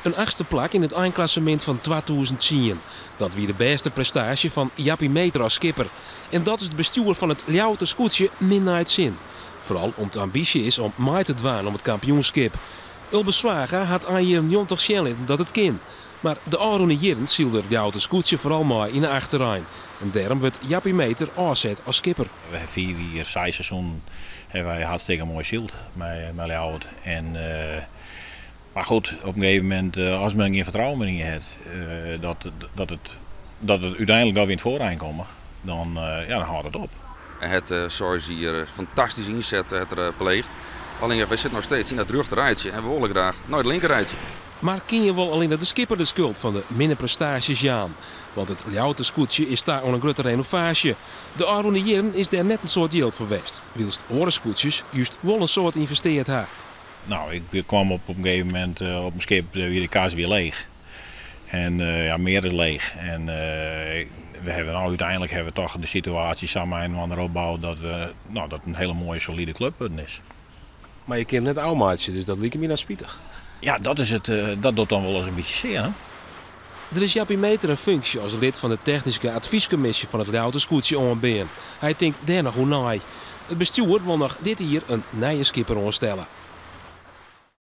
Een achtste plak in het eindklassement van 2010. Dat wie de beste prestatie van Jappie Meter als skipper. En dat is het bestuur van het Ljouwte Scootje min naar het zin. Vooral omdat de ambitie is om mee te dwaan om het kampioenschap. Ulbe Zwaga had aan hier een jontig schellen dat het kan. Maar de Arone Jirren ziel er Ljouwte Scootje vooral maar in de achterrein. En daarom werd Jappie Meter aanzet als skipper. We hebben 4 seizoen hebben wij hartstikke mooi zield met Ljouwte. Maar goed, op een gegeven moment, als men geen vertrouwen meer in je hebt, dat het uiteindelijk dat we in het vooreind komen, dan houdt het op. Het zoals hier fantastisch inzet het pleegt. Alleen wij zitten nog steeds in dat rechterrijtje en we willen graag naar het linkerrijtje. Maar ken je wel alleen dat de skipper de schuld van de minder prestaties Jaan? Want het Ljouwte Scootje is daar al een grote renovatie. De Arone Jirren is daar net een soort yield voor West. Wilst Oren Scootjes juist wel een soort investeerd haar. Nou, ik kwam op een gegeven moment op een schip weer de kaas weer leeg. En meer is leeg. En we hebben uiteindelijk toch de situatie samen aan de opbouw dat dat een hele mooie solide club is. Maar je kent net oudmaatje, dus dat liep me naar spietig. Ja, dat is het. Dat doet dan wel eens een beetje zeer. Hè? Er is Jappie Meter een functie als lid van de technische adviescommissie van het Ljouwte Scootje aanbeen. Hij denkt daar nog hoe naai. Het bestuur wil nog dit hier een nieuwe skipper aanstellen.